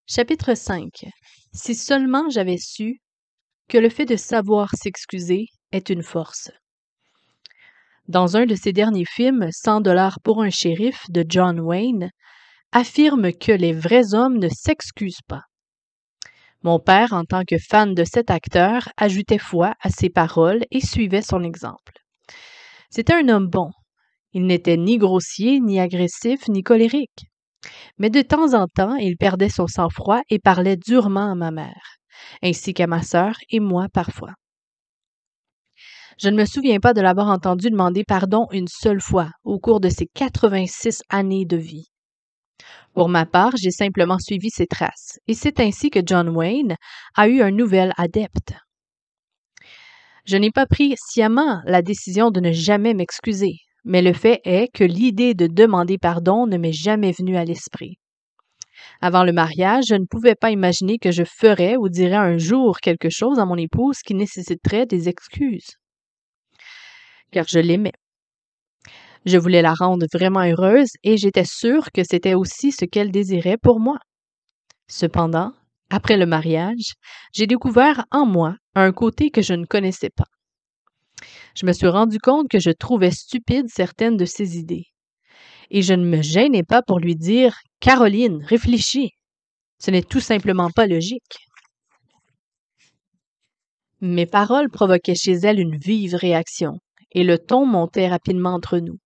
Chapitre 5. Si seulement j'avais su que le fait de savoir s'excuser est une force. Dans un de ses derniers films, 100 $ pour un shérif de John Wayne, affirme que les vrais hommes ne s'excusent pas. Mon père, en tant que fan de cet acteur, ajoutait foi à ses paroles et suivait son exemple. C'était un homme bon. Il n'était ni grossier, ni agressif, ni colérique. Mais de temps en temps, il perdait son sang-froid et parlait durement à ma mère, ainsi qu'à ma sœur et moi parfois. Je ne me souviens pas de l'avoir entendu demander pardon une seule fois au cours de ses 86 années de vie. Pour ma part, j'ai simplement suivi ses traces, et c'est ainsi que John Wayne a eu un nouvel adepte. Je n'ai pas pris sciemment la décision de ne jamais m'excuser, mais le fait est que l'idée de demander pardon ne m'est jamais venue à l'esprit. Avant le mariage, je ne pouvais pas imaginer que je ferais ou dirais un jour quelque chose à mon épouse qui nécessiterait des excuses. Car je l'aimais. Je voulais la rendre vraiment heureuse et j'étais sûre que c'était aussi ce qu'elle désirait pour moi. Cependant, après le mariage, j'ai découvert en moi un côté que je ne connaissais pas. Je me suis rendu compte que je trouvais stupides certaines de ses idées. Et je ne me gênais pas pour lui dire « Caroline, réfléchis ». Ce n'est tout simplement pas logique. Mes paroles provoquaient chez elle une vive réaction, et le ton montait rapidement entre nous.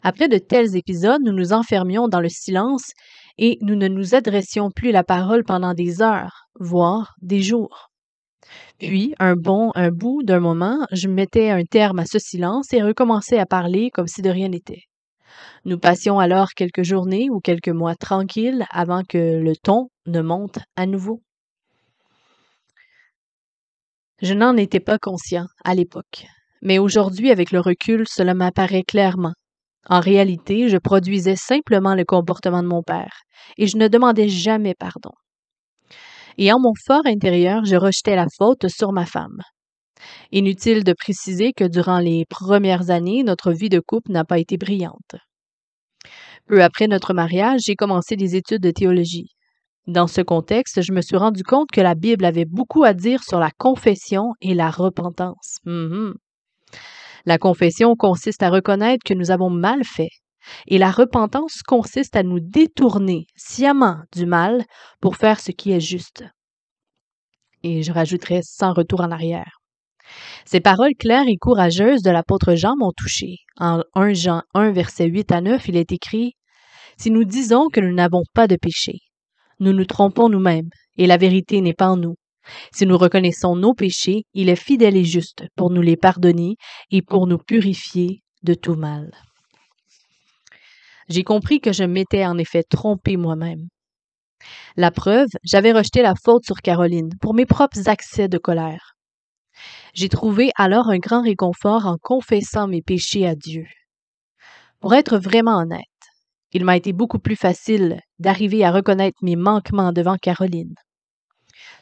Après de tels épisodes, nous nous enfermions dans le silence et nous ne nous adressions plus la parole pendant des heures, voire des jours. Puis, un bout d'un moment, je mettais un terme à ce silence et recommençais à parler comme si de rien n'était. Nous passions alors quelques journées ou quelques mois tranquilles avant que le ton ne monte à nouveau. Je n'en étais pas conscient à l'époque, mais aujourd'hui, avec le recul, cela m'apparaît clairement. En réalité, je produisais simplement le comportement de mon père, et je ne demandais jamais pardon. Et en mon fort intérieur, je rejetais la faute sur ma femme. Inutile de préciser que durant les premières années, notre vie de couple n'a pas été brillante. Peu après notre mariage, j'ai commencé des études de théologie. Dans ce contexte, je me suis rendu compte que la Bible avait beaucoup à dire sur la confession et la repentance. La confession consiste à reconnaître que nous avons mal fait, et la repentance consiste à nous détourner sciemment du mal pour faire ce qui est juste. Et je rajouterai sans retour en arrière. Ces paroles claires et courageuses de l'apôtre Jean m'ont touché. En 1 Jean 1, versets 8 à 9, il est écrit « Si nous disons que nous n'avons pas de péché, nous nous trompons nous-mêmes, et la vérité n'est pas en nous. Si nous reconnaissons nos péchés, il est fidèle et juste pour nous les pardonner et pour nous purifier de tout mal. » J'ai compris que je m'étais en effet trompée moi-même. La preuve, j'avais rejeté la faute sur Caroline pour mes propres accès de colère. J'ai trouvé alors un grand réconfort en confessant mes péchés à Dieu. Pour être vraiment honnête, il m'a été beaucoup plus facile d'arriver à reconnaître mes manquements devant Caroline.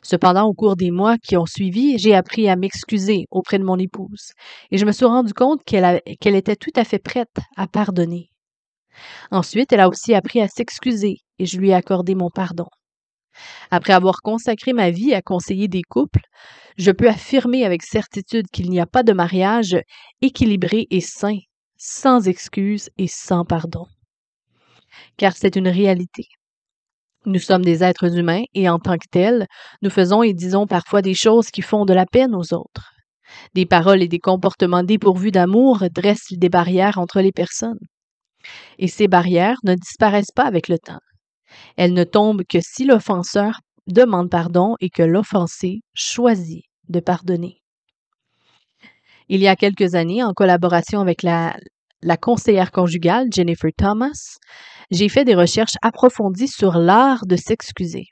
Cependant, au cours des mois qui ont suivi, j'ai appris à m'excuser auprès de mon épouse et je me suis rendu compte qu'elle était tout à fait prête à pardonner. Ensuite, elle a aussi appris à s'excuser et je lui ai accordé mon pardon. Après avoir consacré ma vie à conseiller des couples, je peux affirmer avec certitude qu'il n'y a pas de mariage équilibré et sain, sans excuses et sans pardon. Car c'est une réalité. Nous sommes des êtres humains et en tant que tels, nous faisons et disons parfois des choses qui font de la peine aux autres. Des paroles et des comportements dépourvus d'amour dressent des barrières entre les personnes. Et ces barrières ne disparaissent pas avec le temps. Elles ne tombent que si l'offenseur demande pardon et que l'offensé choisit de pardonner. Il y a quelques années, en collaboration avec la conseillère conjugale Jennifer Thomas, j'ai fait des recherches approfondies sur l'art de s'excuser.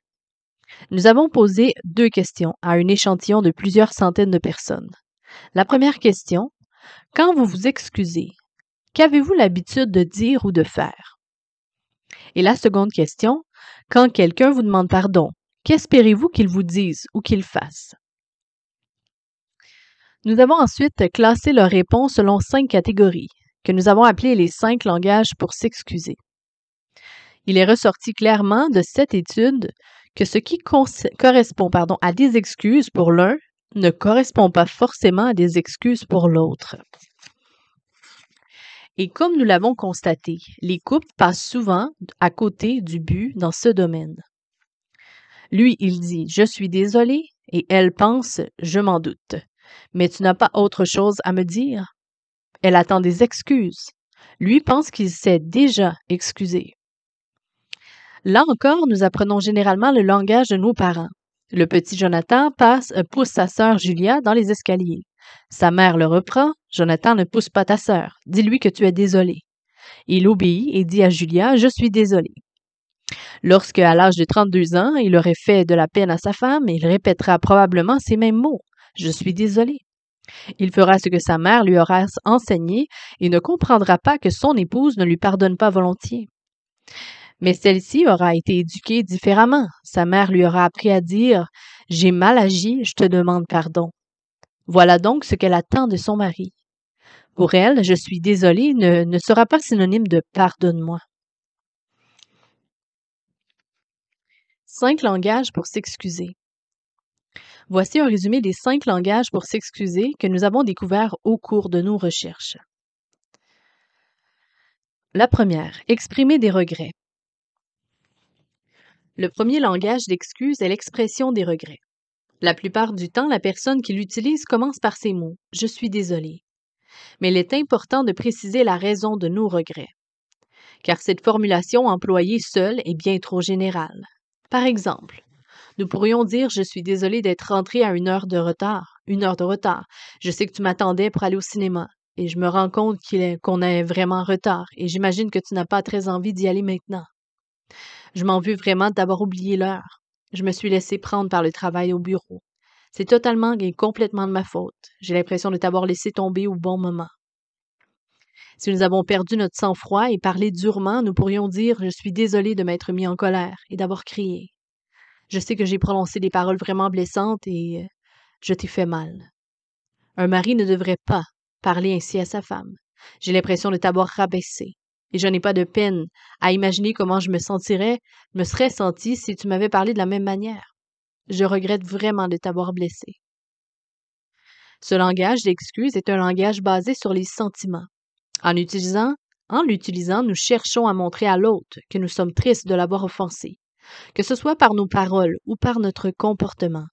Nous avons posé 2 questions à un échantillon de plusieurs centaines de personnes. La première question, quand vous vous excusez, qu'avez-vous l'habitude de dire ou de faire? Et la seconde question, quand quelqu'un vous demande pardon, qu'espérez-vous qu'il vous dise ou qu'il fasse? Nous avons ensuite classé leurs réponses selon 5 catégories, que nous avons appelées les 5 langages pour s'excuser. Il est ressorti clairement de cette étude que ce qui correspond à des excuses pour l'un ne correspond pas forcément à des excuses pour l'autre. Et comme nous l'avons constaté, les couples passent souvent à côté du but dans ce domaine. Lui, il dit « Je suis désolé » et elle pense « Je m'en doute ». Mais tu n'as pas autre chose à me dire? Elle attend des excuses. Lui pense qu'il s'est déjà excusé. Là encore, nous apprenons généralement le langage de nos parents. Le petit Jonathan pousse sa sœur Julia dans les escaliers. Sa mère le reprend. « Jonathan, ne pousse pas ta sœur. Dis-lui que tu es désolé. » Il obéit et dit à Julia « Je suis désolé. » Lorsque, à l'âge de 32 ans, il aurait fait de la peine à sa femme, il répétera probablement ces mêmes mots « Je suis désolé. » Il fera ce que sa mère lui aura enseigné et ne comprendra pas que son épouse ne lui pardonne pas volontiers. Mais celle-ci aura été éduquée différemment. Sa mère lui aura appris à dire « J'ai mal agi, je te demande pardon. » Voilà donc ce qu'elle attend de son mari. Pour elle, « Je suis désolée » ne sera pas synonyme de « pardonne-moi ». 5 langages pour s'excuser. Voici un résumé des 5 langages pour s'excuser que nous avons découverts au cours de nos recherches. La première, exprimer des regrets. Le premier langage d'excuse est l'expression des regrets. La plupart du temps, la personne qui l'utilise commence par ces mots « Je suis désolé ». Mais il est important de préciser la raison de nos regrets, car cette formulation employée seule est bien trop générale. Par exemple, nous pourrions dire « Je suis désolé d'être rentré à 1 heure de retard. 1 heure de retard. Je sais que tu m'attendais pour aller au cinéma et je me rends compte qu'on est vraiment en retard et j'imagine que tu n'as pas très envie d'y aller maintenant. Je m'en veux vraiment d'avoir oublié l'heure. Je me suis laissé prendre par le travail au bureau. C'est totalement et complètement de ma faute. J'ai l'impression de t'avoir laissé tomber au bon moment. » Si nous avons perdu notre sang-froid et parlé durement, nous pourrions dire « Je suis désolé de m'être mis en colère et d'avoir crié. Je sais que j'ai prononcé des paroles vraiment blessantes et je t'ai fait mal. » Un mari ne devrait pas parler ainsi à sa femme. J'ai l'impression de t'avoir rabaissé. Et je n'ai pas de peine à imaginer comment je me serais senti si tu m'avais parlé de la même manière. Je regrette vraiment de t'avoir blessé. Ce langage d'excuse est un langage basé sur les sentiments. En l'utilisant, nous cherchons à montrer à l'autre que nous sommes tristes de l'avoir offensé, que ce soit par nos paroles ou par notre comportement.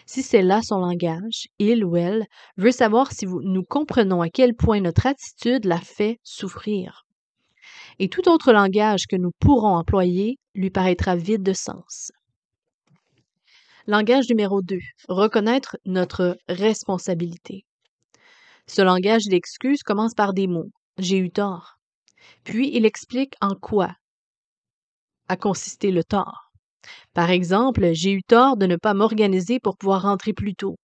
Si c'est là son langage, il ou elle veut savoir si nous comprenons à quel point notre attitude l'a fait souffrir. Et tout autre langage que nous pourrons employer lui paraîtra vide de sens. Langage numéro 2. Reconnaître notre responsabilité. Ce langage d'excuse commence par des mots « j'ai eu tort ». Puis il explique en quoi a consisté le tort. Par exemple, « J'ai eu tort de ne pas m'organiser pour pouvoir rentrer plus tôt.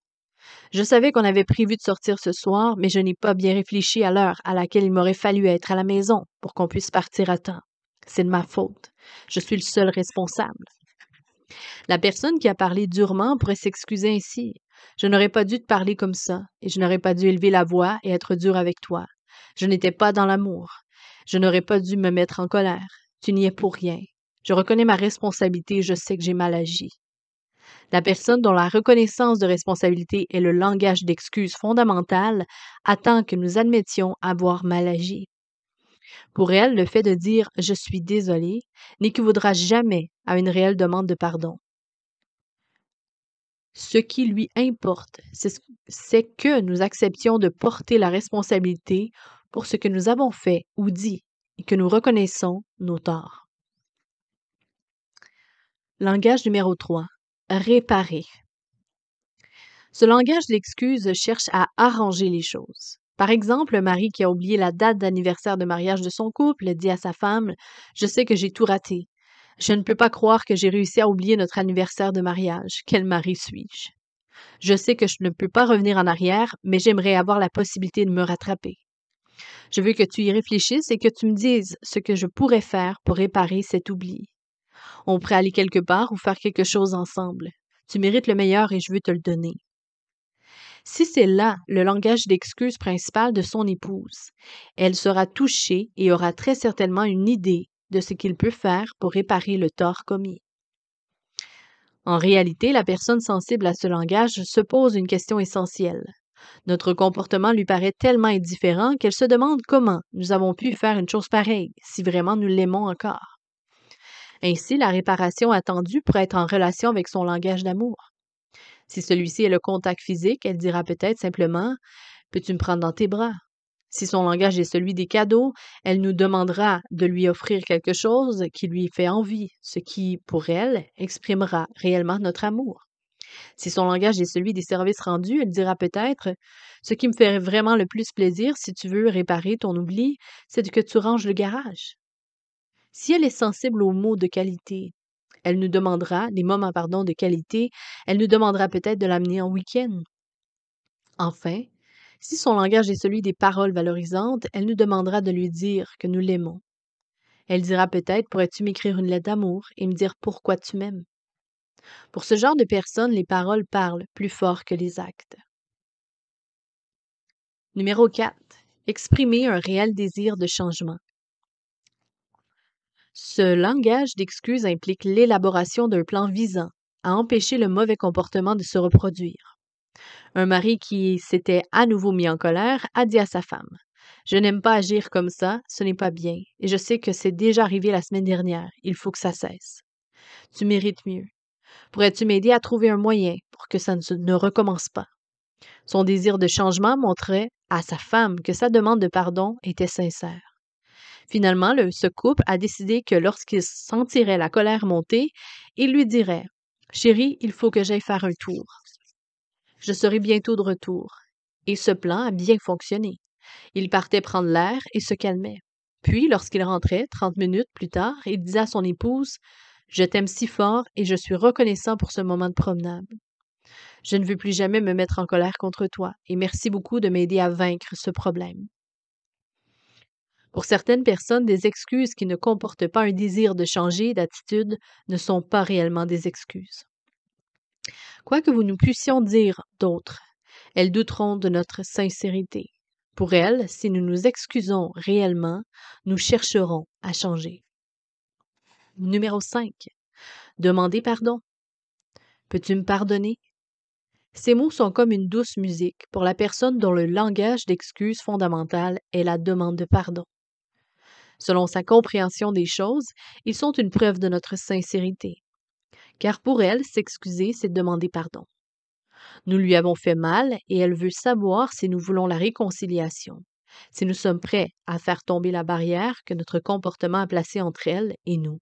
Je savais qu'on avait prévu de sortir ce soir, mais je n'ai pas bien réfléchi à l'heure à laquelle il m'aurait fallu être à la maison pour qu'on puisse partir à temps. C'est de ma faute. Je suis le seul responsable. » La personne qui a parlé durement pourrait s'excuser ainsi. « Je n'aurais pas dû te parler comme ça, et je n'aurais pas dû élever la voix et être dur avec toi. Je n'étais pas dans l'amour. Je n'aurais pas dû me mettre en colère. Tu n'y es pour rien. Je reconnais ma responsabilité et je sais que j'ai mal agi. » La personne dont la reconnaissance de responsabilité est le langage d'excuse fondamental attend que nous admettions avoir mal agi. Pour elle, le fait de dire « je suis désolé » n'équivaudra jamais à une réelle demande de pardon. Ce qui lui importe, c'est que nous acceptions de porter la responsabilité pour ce que nous avons fait ou dit et que nous reconnaissons nos torts. Langage numéro 3. Réparer. Ce langage d'excuse cherche à arranger les choses. Par exemple, un mari qui a oublié la date d'anniversaire de mariage de son couple dit à sa femme « Je sais que j'ai tout raté. Je ne peux pas croire que j'ai réussi à oublier notre anniversaire de mariage. Quel mari suis-je? Je sais que je ne peux pas revenir en arrière, mais j'aimerais avoir la possibilité de me rattraper. Je veux que tu y réfléchisses et que tu me dises ce que je pourrais faire pour réparer cet oubli. On pourrait aller quelque part ou faire quelque chose ensemble. Tu mérites le meilleur et je veux te le donner. » Si c'est là le langage d'excuse principal de son épouse, elle sera touchée et aura très certainement une idée de ce qu'il peut faire pour réparer le tort commis. En réalité, la personne sensible à ce langage se pose une question essentielle. Notre comportement lui paraît tellement indifférent qu'elle se demande comment nous avons pu faire une chose pareille, si vraiment nous l'aimons encore. Ainsi, la réparation attendue pourrait être en relation avec son langage d'amour. Si celui-ci est le contact physique, elle dira peut-être simplement peux-tu me prendre dans tes bras? Si son langage est celui des cadeaux, elle nous demandera de lui offrir quelque chose qui lui fait envie, ce qui, pour elle, exprimera réellement notre amour. Si son langage est celui des services rendus, elle dira peut-être ce qui me fait vraiment le plus plaisir si tu veux réparer ton oubli, c'est que tu ranges le garage. Si elle est sensible aux mots de qualité, elle nous demandera, les moments pardon, de qualité, elle nous demandera peut-être de l'amener en week-end. Enfin, si son langage est celui des paroles valorisantes, elle nous demandera de lui dire que nous l'aimons. Elle dira peut-être pourrais-tu m'écrire une lettre d'amour et me dire pourquoi tu m'aimes. Pour ce genre de personnes, les paroles parlent plus fort que les actes. Numéro 4. Exprimer un réel désir de changement. Ce langage d'excuses implique l'élaboration d'un plan visant à empêcher le mauvais comportement de se reproduire. Un mari qui s'était à nouveau mis en colère a dit à sa femme je n'aime pas agir comme ça, ce n'est pas bien, et je sais que c'est déjà arrivé la semaine dernière, il faut que ça cesse. Tu mérites mieux. Pourrais-tu m'aider à trouver un moyen pour que ça ne recommence pas? Son désir de changement montrait à sa femme que sa demande de pardon était sincère. Finalement, ce couple a décidé que lorsqu'il sentirait la colère monter, il lui dirait Chérie, il faut que j'aille faire un tour. Je serai bientôt de retour. Et ce plan a bien fonctionné. Il partait prendre l'air et se calmait. Puis, lorsqu'il rentrait, 30 minutes plus tard, il disait à son épouse Je t'aime si fort et je suis reconnaissant pour ce moment de promenade. Je ne veux plus jamais me mettre en colère contre toi et merci beaucoup de m'aider à vaincre ce problème. Pour certaines personnes, des excuses qui ne comportent pas un désir de changer d'attitude ne sont pas réellement des excuses. Quoi que nous puissions dire d'autres, elles douteront de notre sincérité. Pour elles, si nous nous excusons réellement, nous chercherons à changer. Numéro 5. Demander pardon. Peux-tu me pardonner? Ces mots sont comme une douce musique pour la personne dont le langage d'excuse fondamental est la demande de pardon. Selon sa compréhension des choses, ils sont une preuve de notre sincérité. Car pour elle, s'excuser, c'est demander pardon. Nous lui avons fait mal et elle veut savoir si nous voulons la réconciliation, si nous sommes prêts à faire tomber la barrière que notre comportement a placée entre elle et nous.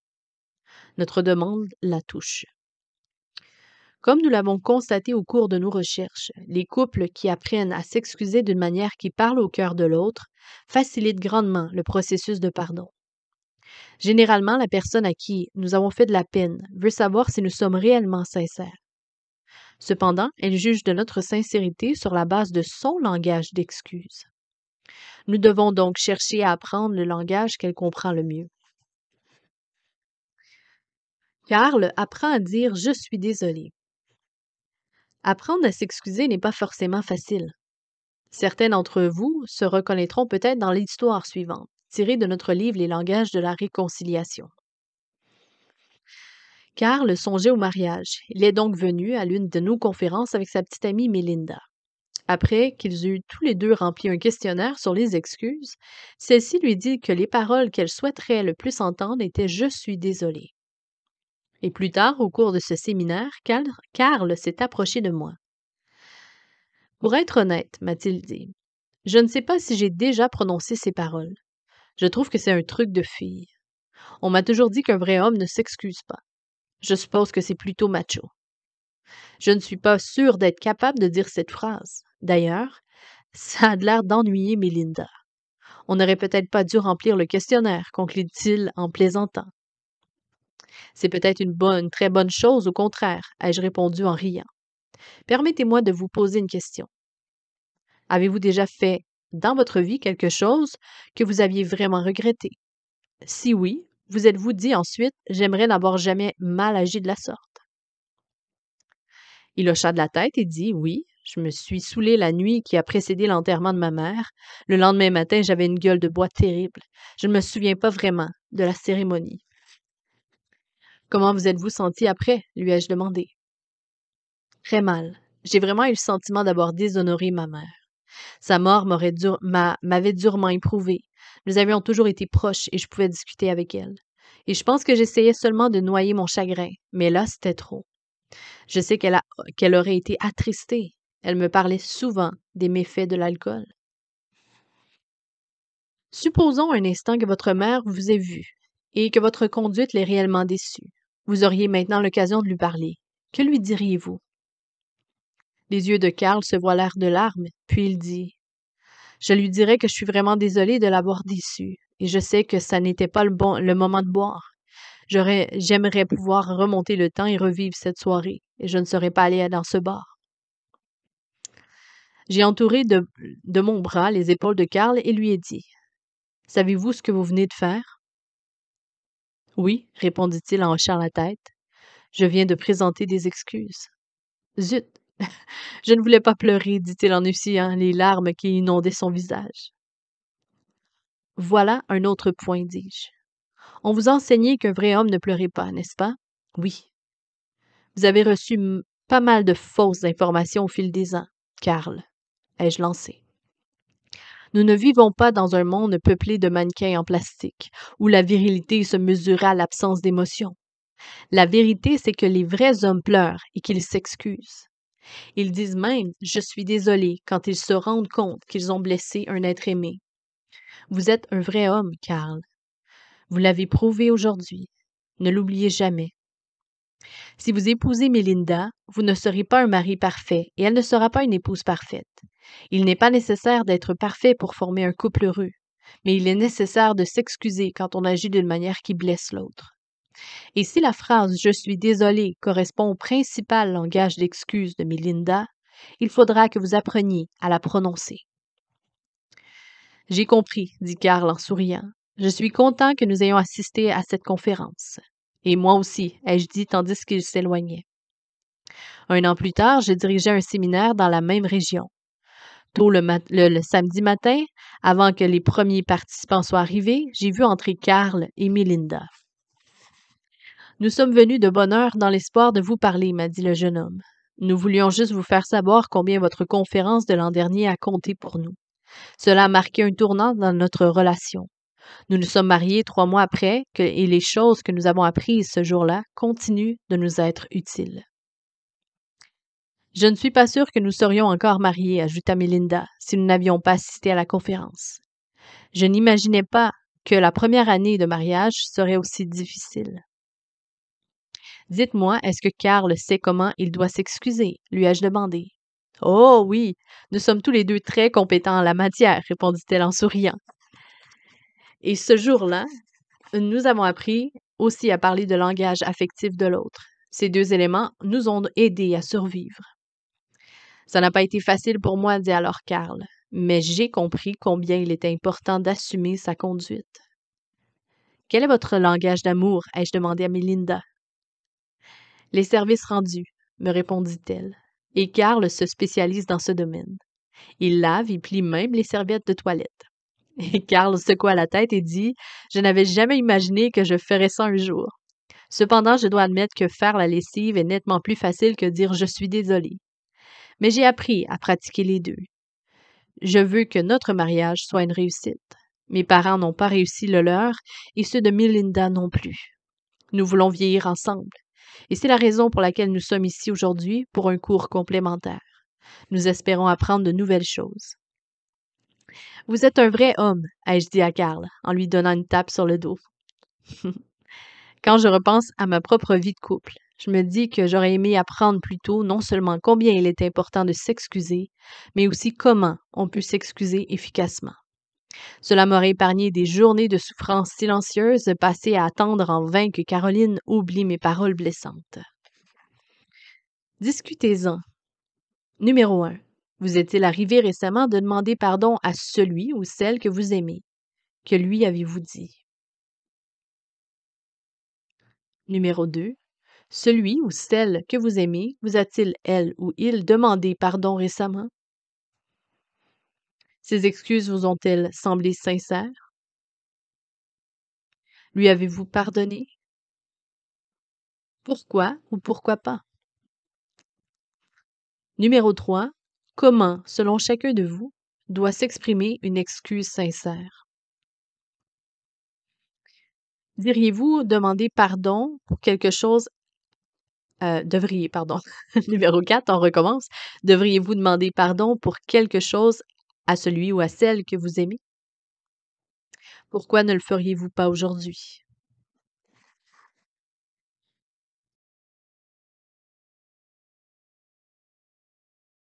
Notre demande la touche. Comme nous l'avons constaté au cours de nos recherches, les couples qui apprennent à s'excuser d'une manière qui parle au cœur de l'autre facilitent grandement le processus de pardon. Généralement, la personne à qui nous avons fait de la peine veut savoir si nous sommes réellement sincères. Cependant, elle juge de notre sincérité sur la base de son langage d'excuse. Nous devons donc chercher à apprendre le langage qu'elle comprend le mieux. Karl apprend à dire « je suis désolé ». Apprendre à s'excuser n'est pas forcément facile. Certains d'entre vous se reconnaîtront peut-être dans l'histoire suivante, tirée de notre livre Les langages de la réconciliation. Karl songeait au mariage. Il est donc venu à l'une de nos conférences avec sa petite amie Melinda. Après qu'ils eurent tous les deux rempli un questionnaire sur les excuses, celle-ci lui dit que les paroles qu'elle souhaiterait le plus entendre étaient « Je suis désolée ». Et plus tard, au cours de ce séminaire, Karl s'est approché de moi. « Pour être honnête, m'a-t-il dit, je ne sais pas si j'ai déjà prononcé ces paroles. Je trouve que c'est un truc de fille. On m'a toujours dit qu'un vrai homme ne s'excuse pas. Je suppose que c'est plutôt macho. Je ne suis pas sûre d'être capable de dire cette phrase. D'ailleurs, ça a l'air d'ennuyer Melinda. On n'aurait peut-être pas dû remplir le questionnaire, conclut-il en plaisantant. C'est peut-être une très bonne chose, au contraire, ai-je répondu en riant. Permettez-moi de vous poser une question. Avez-vous déjà fait dans votre vie quelque chose que vous aviez vraiment regretté? Si oui, vous êtes-vous dit ensuite « j'aimerais n'avoir jamais mal agi de la sorte ». Il hocha de la tête et dit « oui, je me suis saoulé la nuit qui a précédé l'enterrement de ma mère. Le lendemain matin, j'avais une gueule de bois terrible. Je ne me souviens pas vraiment de la cérémonie. » Comment vous êtes-vous senti après? Lui ai-je demandé. Très mal. J'ai vraiment eu le sentiment d'avoir déshonoré ma mère. Sa mort m'avait durement éprouvé. Nous avions toujours été proches et je pouvais discuter avec elle. Et je pense que j'essayais seulement de noyer mon chagrin, mais là, c'était trop. Je sais qu'elle aurait été attristée. Elle me parlait souvent des méfaits de l'alcool. Supposons un instant que votre mère vous ait vu et que votre conduite l'ait réellement déçue. Vous auriez maintenant l'occasion de lui parler. Que lui diriez-vous? Les yeux de Karl se voilèrent de larmes, puis il dit: Je lui dirais que je suis vraiment désolée de l'avoir déçu, et je sais que ça n'était pas le moment de boire. J'aimerais pouvoir remonter le temps et revivre cette soirée, et je ne serais pas allée dans ce bar. J'ai entouré de mon bras les épaules de Karl et lui ai dit: Savez-vous ce que vous venez de faire? Oui, répondit-il en hochant la tête. Je viens de présenter des excuses. Zut! Je ne voulais pas pleurer, dit-il en essuyant les larmes qui inondaient son visage. Voilà un autre point, dis-je. On vous a enseigné qu'un vrai homme ne pleurait pas, n'est-ce pas? Oui. Vous avez reçu pas mal de fausses informations au fil des ans, Karl, ai-je lancé. Nous ne vivons pas dans un monde peuplé de mannequins en plastique, où la virilité se mesurait à l'absence d'émotion. La vérité, c'est que les vrais hommes pleurent et qu'ils s'excusent. Ils disent même « je suis désolé » quand ils se rendent compte qu'ils ont blessé un être aimé. Vous êtes un vrai homme, Karl. Vous l'avez prouvé aujourd'hui. Ne l'oubliez jamais. Si vous épousez Mélinda, vous ne serez pas un mari parfait et elle ne sera pas une épouse parfaite. Il n'est pas nécessaire d'être parfait pour former un couple heureux, mais il est nécessaire de s'excuser quand on agit d'une manière qui blesse l'autre. Et si la phrase « je suis désolé » correspond au principal langage d'excuse de Mélinda, il faudra que vous appreniez à la prononcer. J'ai compris, dit Karl en souriant. Je suis content que nous ayons assisté à cette conférence. Et moi aussi, ai-je dit tandis qu'il s'éloignait. Un an plus tard, je dirigeais un séminaire dans la même région. Tôt le samedi matin, avant que les premiers participants soient arrivés, j'ai vu entrer Karl et Mélinda. Nous sommes venus de bonne heure dans l'espoir de vous parler, m'a dit le jeune homme. Nous voulions juste vous faire savoir combien votre conférence de l'an dernier a compté pour nous. Cela a marqué un tournant dans notre relation. Nous nous sommes mariés 3 mois après et les choses que nous avons apprises ce jour-là continuent de nous être utiles. Je ne suis pas sûre que nous serions encore mariés, ajouta Mélinda, si nous n'avions pas assisté à la conférence. Je n'imaginais pas que la première année de mariage serait aussi difficile. Dites-moi, est-ce que Karl sait comment il doit s'excuser? Lui ai-je demandé. Oh oui, nous sommes tous les deux très compétents en la matière, répondit-elle en souriant. Et ce jour-là, nous avons appris aussi à parler de langage affectif de l'autre. Ces 2 éléments nous ont aidés à survivre. Ça n'a pas été facile pour moi, dit alors Karl, mais j'ai compris combien il était important d'assumer sa conduite. Quel est votre langage d'amour? Ai-je demandé à Mélinda. Les services rendus, me répondit-elle. Et Karl se spécialise dans ce domaine. Il lave et plie même les serviettes de toilette. Et Karl secoua la tête et dit « Je n'avais jamais imaginé que je ferais ça un jour. Cependant, je dois admettre que faire la lessive est nettement plus facile que dire « je suis désolé ». Mais j'ai appris à pratiquer les deux. Je veux que notre mariage soit une réussite. Mes parents n'ont pas réussi le leur et ceux de Mélinda non plus. Nous voulons vieillir ensemble. Et c'est la raison pour laquelle nous sommes ici aujourd'hui pour un cours complémentaire. Nous espérons apprendre de nouvelles choses. Vous êtes un vrai homme, ai-je dit à Karl, en lui donnant une tape sur le dos. Quand je repense à ma propre vie de couple, je me dis que j'aurais aimé apprendre plus tôt non seulement combien il est important de s'excuser, mais aussi comment on peut s'excuser efficacement. Cela m'aurait épargné des journées de souffrance silencieuse passées à attendre en vain que Caroline oublie mes paroles blessantes. Discutez-en. Numéro 1. Vous est-il arrivé récemment de demander pardon à celui ou celle que vous aimez? Que lui avez-vous dit? Numéro 2. Celui ou celle que vous aimez vous a-t-il, elle ou il, demandé pardon récemment? Ces excuses vous ont-elles semblé sincères? Lui avez-vous pardonné? Pourquoi ou pourquoi pas? Numéro 3. Comment, selon chacun de vous, doit s'exprimer une excuse sincère? Diriez-vous demander pardon pour quelque chose devriez, pardon. Numéro 4, on recommence. Devriez-vous demander pardon pour quelque chose à celui ou à celle que vous aimez? Pourquoi ne le feriez-vous pas aujourd'hui?